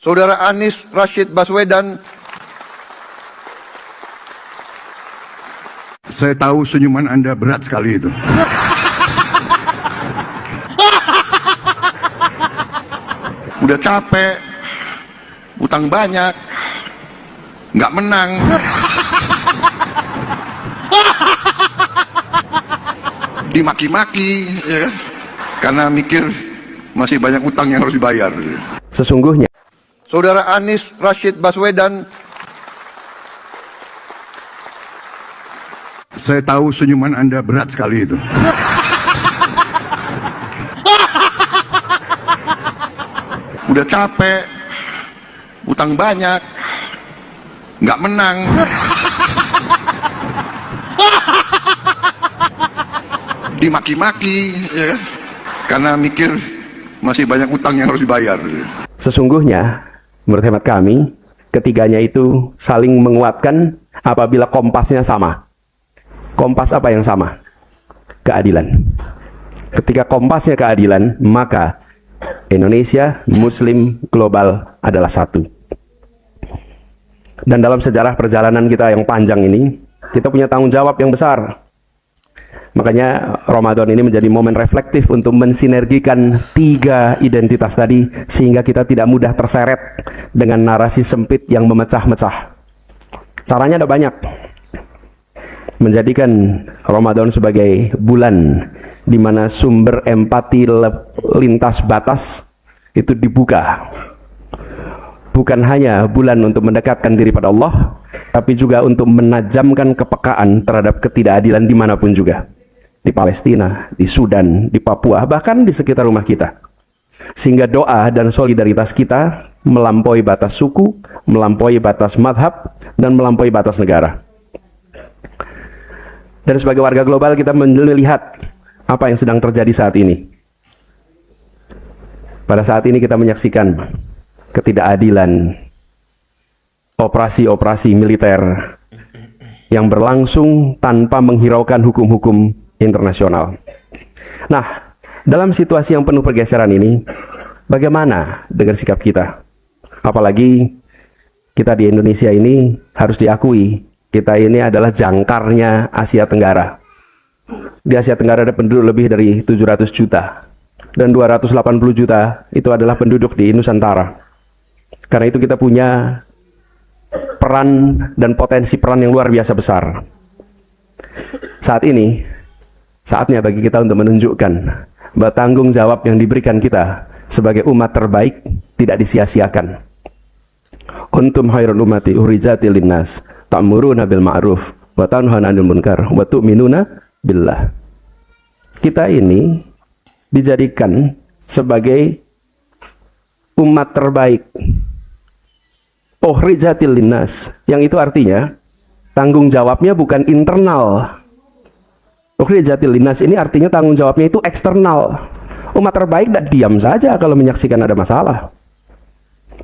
Saudara Anies Rashid Baswedan. Saya tahu senyuman Anda berat sekali itu. Udah capek, utang banyak, nggak menang. Dimaki-maki, ya, karena mikir masih banyak utang yang harus dibayar. Sesungguhnya Saudara Anies Rashid Baswedan. Saya tahu senyuman Anda berat sekali itu. Udah capek, utang banyak, nggak menang. Dimaki-maki, ya, karena mikir masih banyak utang yang harus dibayar. Sesungguhnya, menurut hemat kami, ketiganya itu saling menguatkan apabila kompasnya sama. Kompas apa yang sama? Keadilan. Ketika kompasnya keadilan, maka Indonesia, Muslim, global adalah satu. Dan dalam sejarah perjalanan kita yang panjang ini, kita punya tanggung jawab yang besar. Makanya Ramadan ini menjadi momen reflektif untuk mensinergikan tiga identitas tadi, sehingga kita tidak mudah terseret dengan narasi sempit yang memecah-mecah. Caranya ada banyak. Menjadikan Ramadan sebagai bulan di mana sumber empati lintas batas itu dibuka. Bukan hanya bulan untuk mendekatkan diri pada Allah, tapi juga untuk menajamkan kepekaan terhadap ketidakadilan dimanapun juga. Di Palestina, di Sudan, di Papua, bahkan di sekitar rumah kita. Sehingga doa dan solidaritas kita melampaui batas suku, melampaui batas madhab, dan melampaui batas negara. Dan sebagai warga global kita melihat apa yang sedang terjadi saat ini. Pada saat ini kita menyaksikan ketidakadilan, operasi-operasi militer yang berlangsung tanpa menghiraukan hukum-hukum internasional. Nah, dalam situasi yang penuh pergeseran ini, bagaimana dengan sikap kita? Apalagi kita di Indonesia ini harus diakui, kita ini adalah jangkarnya Asia Tenggara. Di Asia Tenggara ada penduduk lebih dari 700 juta. Dan 280 juta itu adalah penduduk di Nusantara. Karena itu kita punya peran dan potensi peran yang luar biasa besar. Saat ini, saatnya bagi kita untuk menunjukkan bahwa tanggung jawab yang diberikan kita sebagai umat terbaik tidak disia-siakan. Kuntum khairul ummati ukhrijat linnas ta'muruna bil ma'ruf wa tanhauna 'anil munkar wa tu'minuna billah. Kita ini dijadikan sebagai umat terbaik. Ukhrijat linnas, yang itu artinya tanggung jawabnya bukan internal. Ukhrijatil linnas ini artinya tanggung jawabnya itu eksternal. Umat terbaik tidak diam saja kalau menyaksikan ada masalah.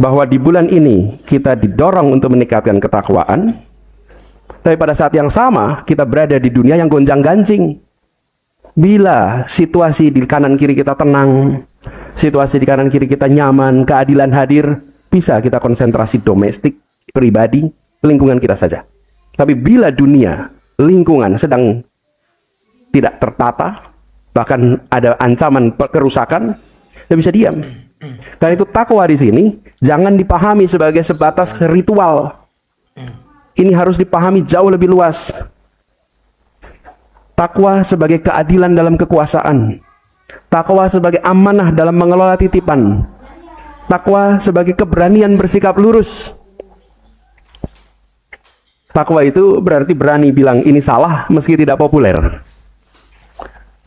Bahwa di bulan ini kita didorong untuk meningkatkan ketakwaan, tapi pada saat yang sama kita berada di dunia yang gonjang-ganjing. Bila situasi di kanan kiri kita tenang, situasi di kanan kiri kita nyaman, keadilan hadir, bisa kita konsentrasi domestik, pribadi, lingkungan kita saja. Tapi bila dunia, lingkungan sedang tidak tertata, bahkan ada ancaman kerusakan, tidak bisa diam. Karena itu takwa di sini jangan dipahami sebagai sebatas ritual. Ini harus dipahami jauh lebih luas. Takwa sebagai keadilan dalam kekuasaan. Takwa sebagai amanah dalam mengelola titipan. Takwa sebagai keberanian bersikap lurus. Takwa itu berarti berani bilang ini salah meski tidak populer.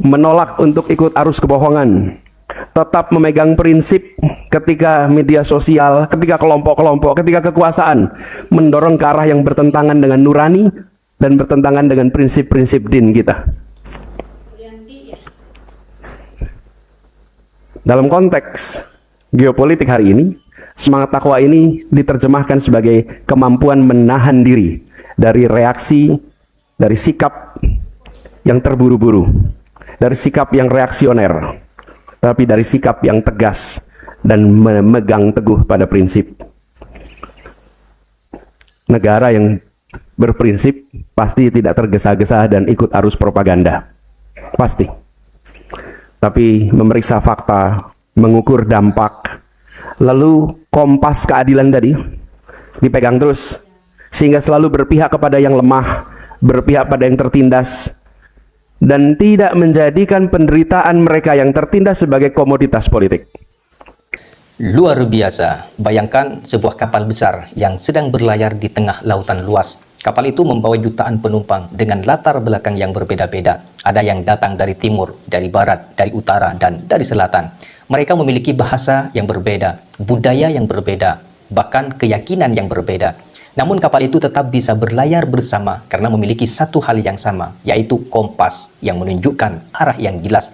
Menolak untuk ikut arus kebohongan, tetap memegang prinsip ketika media sosial, ketika kelompok-kelompok, ketika kekuasaan mendorong ke arah yang bertentangan dengan nurani dan bertentangan dengan prinsip-prinsip din kita. Dalam konteks geopolitik hari ini, semangat takwa ini diterjemahkan sebagai kemampuan menahan diri dari reaksi, dari sikap yang terburu-buru, dari sikap yang reaksioner, tapi dari sikap yang tegas, dan memegang teguh pada prinsip. Negara yang berprinsip pasti tidak tergesa-gesa dan ikut arus propaganda. Pasti. Tapi memeriksa fakta, mengukur dampak, lalu kompas keadilan tadi dipegang terus, sehingga selalu berpihak kepada yang lemah, berpihak pada yang tertindas, dan tidak menjadikan penderitaan mereka yang tertindas sebagai komoditas politik. Luar biasa. Bayangkan sebuah kapal besar yang sedang berlayar di tengah lautan luas. Kapal itu membawa jutaan penumpang dengan latar belakang yang berbeda-beda. Ada yang datang dari timur, dari barat, dari utara, dan dari selatan. Mereka memiliki bahasa yang berbeda, budaya yang berbeda, bahkan keyakinan yang berbeda. Namun kapal itu tetap bisa berlayar bersama karena memiliki satu hal yang sama, yaitu kompas yang menunjukkan arah yang jelas.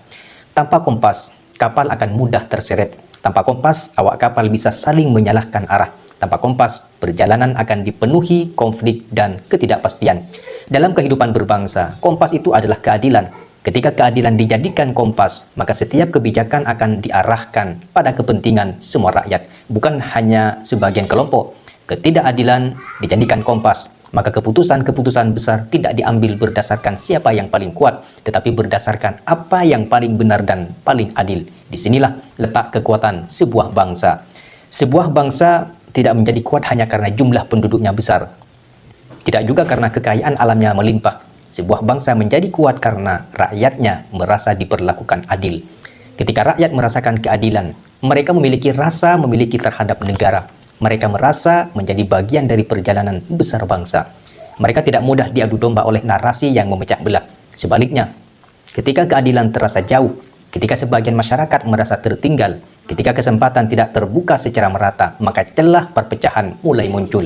Tanpa kompas, kapal akan mudah terseret. Tanpa kompas, awak kapal bisa saling menyalahkan arah. Tanpa kompas, perjalanan akan dipenuhi konflik dan ketidakpastian. Dalam kehidupan berbangsa, kompas itu adalah keadilan. Ketika keadilan dijadikan kompas, maka setiap kebijakan akan diarahkan pada kepentingan semua rakyat, bukan hanya sebagian kelompok. Ketidakadilan dijadikan kompas, maka keputusan-keputusan besar tidak diambil berdasarkan siapa yang paling kuat, tetapi berdasarkan apa yang paling benar dan paling adil. Disinilah letak kekuatan sebuah bangsa. Sebuah bangsa tidak menjadi kuat hanya karena jumlah penduduknya besar, tidak juga karena kekayaan alamnya melimpah. Sebuah bangsa menjadi kuat karena rakyatnya merasa diperlakukan adil. Ketika rakyat merasakan keadilan, mereka memiliki rasa memiliki terhadap negara. Mereka merasa menjadi bagian dari perjalanan besar bangsa. Mereka tidak mudah diadu domba oleh narasi yang memecah belah. Sebaliknya, ketika keadilan terasa jauh, ketika sebagian masyarakat merasa tertinggal, ketika kesempatan tidak terbuka secara merata, maka celah perpecahan mulai muncul.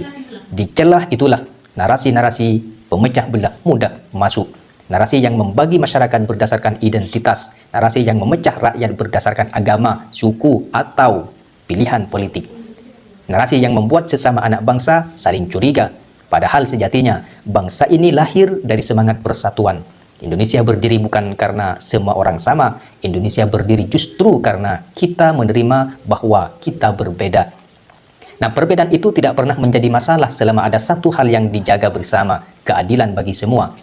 Di celah itulah narasi-narasi pemecah belah mudah masuk. Narasi yang membagi masyarakat berdasarkan identitas, narasi yang memecah rakyat berdasarkan agama, suku, atau pilihan politik. Narasi yang membuat sesama anak bangsa saling curiga. Padahal sejatinya bangsa ini lahir dari semangat persatuan. Indonesia berdiri bukan karena semua orang sama. Indonesia berdiri justru karena kita menerima bahwa kita berbeda. Nah, perbedaan itu tidak pernah menjadi masalah selama ada satu hal yang dijaga bersama, keadilan bagi semua.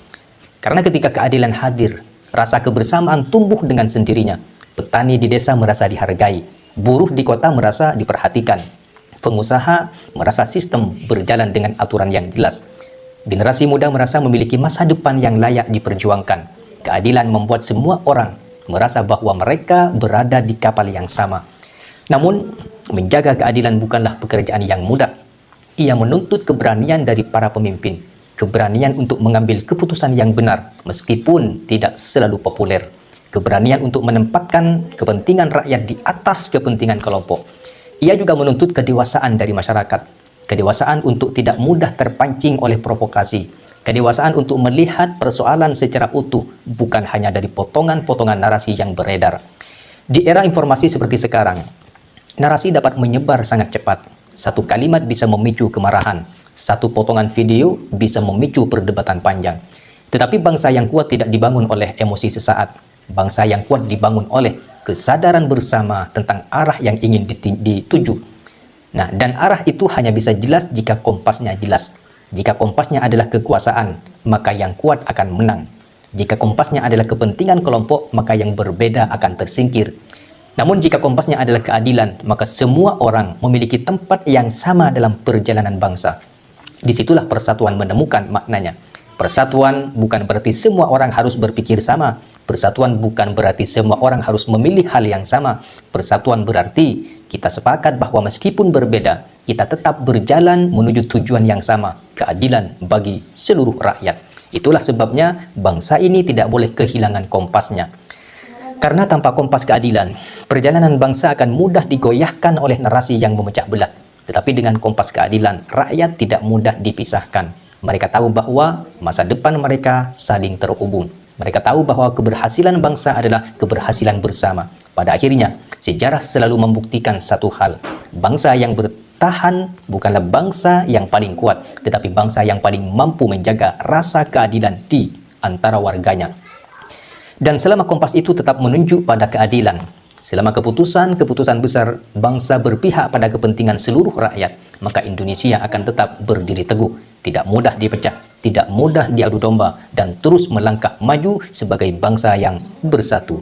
Karena ketika keadilan hadir, rasa kebersamaan tumbuh dengan sendirinya. Petani di desa merasa dihargai, buruh di kota merasa diperhatikan. Pengusaha merasa sistem berjalan dengan aturan yang jelas. Generasi muda merasa memiliki masa depan yang layak diperjuangkan. Keadilan membuat semua orang merasa bahwa mereka berada di kapal yang sama. Namun, menjaga keadilan bukanlah pekerjaan yang mudah. Ia menuntut keberanian dari para pemimpin. Keberanian untuk mengambil keputusan yang benar, meskipun tidak selalu populer. Keberanian untuk menempatkan kepentingan rakyat di atas kepentingan kelompok. Ia juga menuntut kedewasaan dari masyarakat, kedewasaan untuk tidak mudah terpancing oleh provokasi, kedewasaan untuk melihat persoalan secara utuh, bukan hanya dari potongan-potongan narasi yang beredar. Di era informasi seperti sekarang, narasi dapat menyebar sangat cepat. Satu kalimat bisa memicu kemarahan, satu potongan video bisa memicu perdebatan panjang. Tetapi bangsa yang kuat tidak dibangun oleh emosi sesaat. Bangsa yang kuat dibangun oleh kesadaran bersama tentang arah yang ingin dituju. Nah, dan arah itu hanya bisa jelas jika kompasnya jelas. Jika kompasnya adalah kekuasaan, maka yang kuat akan menang. Jika kompasnya adalah kepentingan kelompok, maka yang berbeda akan tersingkir. Namun jika kompasnya adalah keadilan, maka semua orang memiliki tempat yang sama dalam perjalanan bangsa. Disitulah persatuan menemukan maknanya. Persatuan bukan berarti semua orang harus berpikir sama. Persatuan bukan berarti semua orang harus memilih hal yang sama. Persatuan berarti kita sepakat bahwa meskipun berbeda, kita tetap berjalan menuju tujuan yang sama, keadilan bagi seluruh rakyat. Itulah sebabnya bangsa ini tidak boleh kehilangan kompasnya. Karena tanpa kompas keadilan, perjalanan bangsa akan mudah digoyahkan oleh narasi yang memecah belah. Tetapi dengan kompas keadilan, rakyat tidak mudah dipisahkan. Mereka tahu bahwa masa depan mereka saling terhubung. Mereka tahu bahwa keberhasilan bangsa adalah keberhasilan bersama. Pada akhirnya, sejarah selalu membuktikan satu hal. Bangsa yang bertahan bukanlah bangsa yang paling kuat, tetapi bangsa yang paling mampu menjaga rasa keadilan di antara warganya. Dan selama kompas itu tetap menunjuk pada keadilan, Selama keputusan-keputusan besar bangsa berpihak pada kepentingan seluruh rakyat, maka Indonesia akan tetap berdiri teguh, tidak mudah dipecah, tidak mudah diadu domba, dan terus melangkah maju sebagai bangsa yang bersatu.